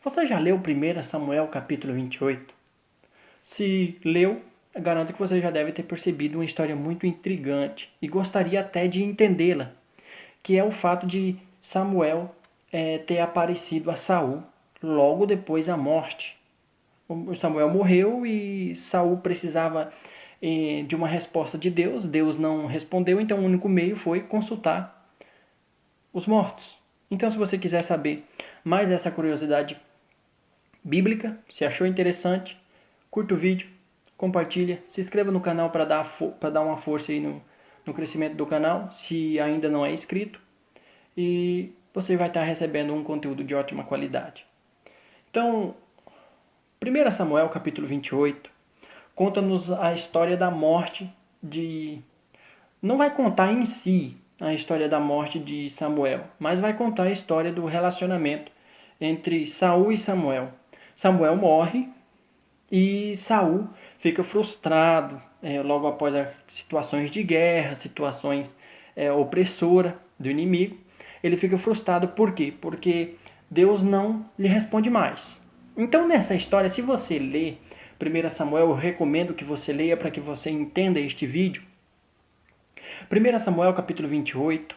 Você já leu 1 Samuel capítulo 28? Se leu, eu garanto que você já deve ter percebido uma história muito intrigante e gostaria até de entendê-la, que é o fato de Samuel ter aparecido a Saul logo depois da morte. O Samuel morreu e Saul precisava de uma resposta de Deus. Deus não respondeu, então o único meio foi consultar os mortos. Então, se você quiser saber mais essa curiosidade bíblica, se achou interessante, curta o vídeo, compartilha, se inscreva no canal para dar uma força aí no crescimento do canal, se ainda não é inscrito, e você vai estar recebendo um conteúdo de ótima qualidade. Então, 1 Samuel capítulo 28 conta-nos a história da morte de... Não vai contar em si a história da morte de Samuel, mas vai contar a história do relacionamento entre Saul e Samuel. Samuel morre e Saul fica frustrado logo após as situações de guerra, situações opressoras do inimigo. Ele fica frustrado por quê? Porque Deus não lhe responde mais. Então, nessa história, se você ler 1 Samuel, eu recomendo que você leia para que você entenda este vídeo. 1 Samuel capítulo 28,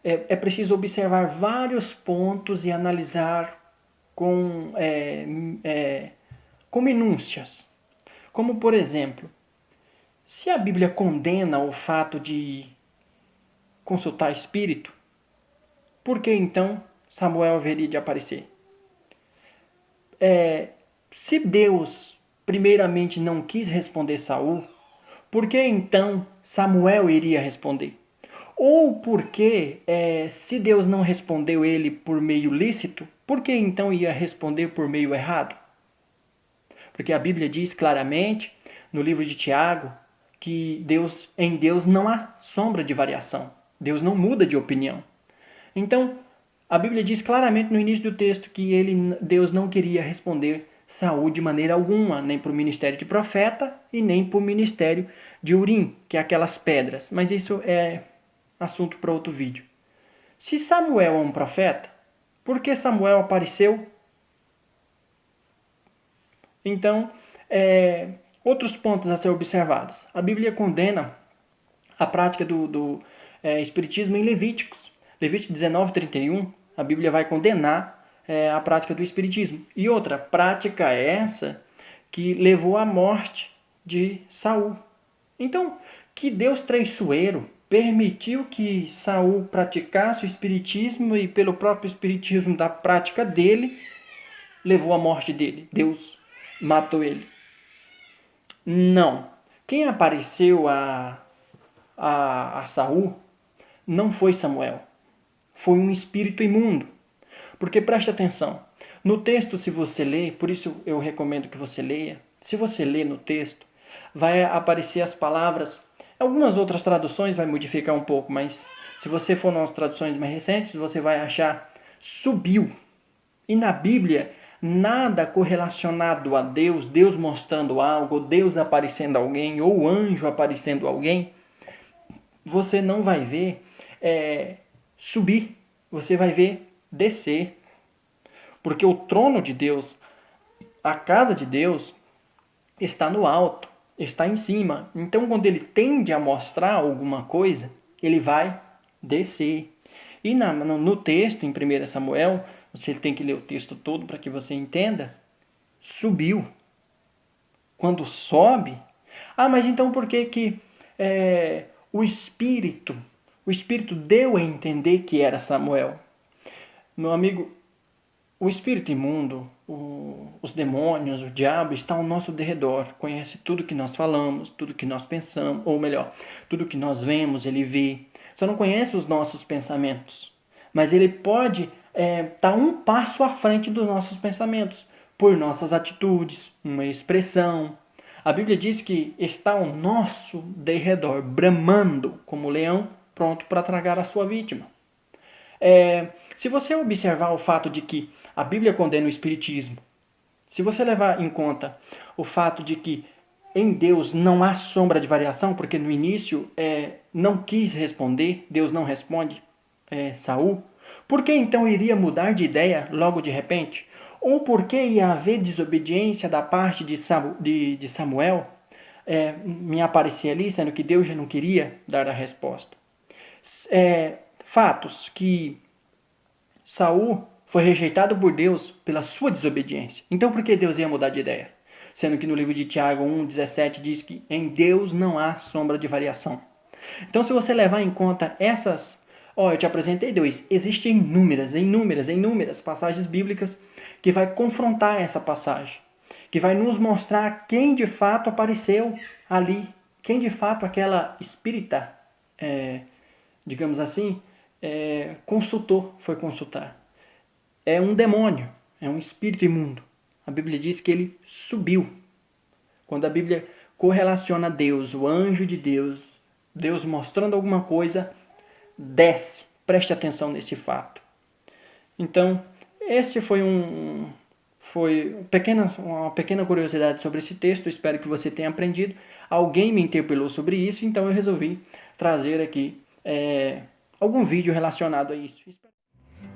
é preciso observar vários pontos e analisar com minúcias. Como, por exemplo, se a Bíblia condena o fato de consultar espírito, por que então Samuel haveria de aparecer? Se Deus primeiramente não quis responder Saul, por que então Samuel iria responder? Ou porque, se Deus não respondeu ele por meio lícito, por que então ia responder por meio errado? Porque a Bíblia diz claramente, no livro de Tiago, que em Deus não há sombra de variação. Deus não muda de opinião. Então, a Bíblia diz claramente no início do texto que Deus não queria responder Saul de maneira alguma, nem para o ministério de profeta e nem para o ministério de Urim, que é aquelas pedras. Mas isso é assunto para outro vídeo. Se Samuel é um profeta, por que Samuel apareceu? Então, outros pontos a ser observados. A Bíblia condena a prática do espiritismo em Levíticos. Levítico 19:31, a Bíblia vai condenar a prática do espiritismo. E outra prática é essa que levou à morte de Saul. Então, que Deus traiçoeiro permitiu que Saul praticasse o espiritismo e pelo próprio espiritismo da prática dele, levou à morte dele. Deus matou ele. Não. Quem apareceu a Saul não foi Samuel. Foi um espírito imundo. Porque preste atenção. No texto, se você ler, por isso eu recomendo que você leia, se você ler no texto, vai aparecer as palavras. Algumas outras traduções vai modificar um pouco, mas se você for nas traduções mais recentes, você vai achar subiu. E na Bíblia, nada correlacionado a Deus, Deus mostrando algo, Deus aparecendo a alguém, ou anjo aparecendo a alguém, você não vai ver subir, você vai ver descer. Porque o trono de Deus, a casa de Deus, está no alto, está em cima. Então, quando ele tende a mostrar alguma coisa, ele vai descer. E no texto, em 1 Samuel, você tem que ler o texto todo para que você entenda, subiu. Quando sobe... mas então por que o Espírito deu a entender que era Samuel? Meu amigo, o espírito imundo, os demônios, o diabo está ao nosso derredor, conhece tudo que nós falamos, tudo que nós pensamos, ou melhor, tudo que nós vemos, ele vê. Só não conhece os nossos pensamentos, mas ele pode estar um passo à frente dos nossos pensamentos, por nossas atitudes, uma expressão. A Bíblia diz que está ao nosso derredor, bramando como leão, pronto para tragar a sua vítima. Se você observar o fato de que a Bíblia condena o espiritismo, se você levar em conta o fato de que em Deus não há sombra de variação, porque no início não quis responder, Deus não responde Saul, por que então iria mudar de ideia logo de repente? ou por que ia haver desobediência da parte de Samuel, me aparecia ali, sendo que Deus já não queria dar a resposta. Fatos que Saul foi rejeitado por Deus pela sua desobediência. Então por que Deus ia mudar de ideia? Sendo que no livro de Tiago 1,17 diz que em Deus não há sombra de variação. Então se você levar em conta essas... eu te apresentei dois. Existem inúmeras passagens bíblicas que vai confrontar essa passagem. Que vai nos mostrar quem de fato apareceu ali. Quem de fato aquela espírita, digamos assim, foi consultar. É um demônio, é um espírito imundo. A Bíblia diz que ele subiu. Quando a Bíblia correlaciona Deus, o anjo de Deus, Deus mostrando alguma coisa, desce. Preste atenção nesse fato. Então, esse foi uma pequena curiosidade sobre esse texto. Espero que você tenha aprendido. Alguém me interpelou sobre isso, então eu resolvi trazer aqui algum vídeo relacionado a isso.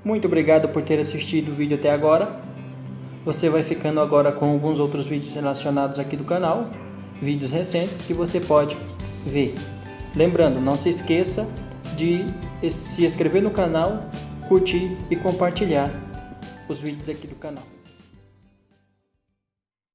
Muito obrigado por ter assistido o vídeo até agora. Você vai ficando agora com alguns outros vídeos relacionados aqui do canal, vídeos recentes que você pode ver. Lembrando, não se esqueça de se inscrever no canal, curtir e compartilhar os vídeos aqui do canal.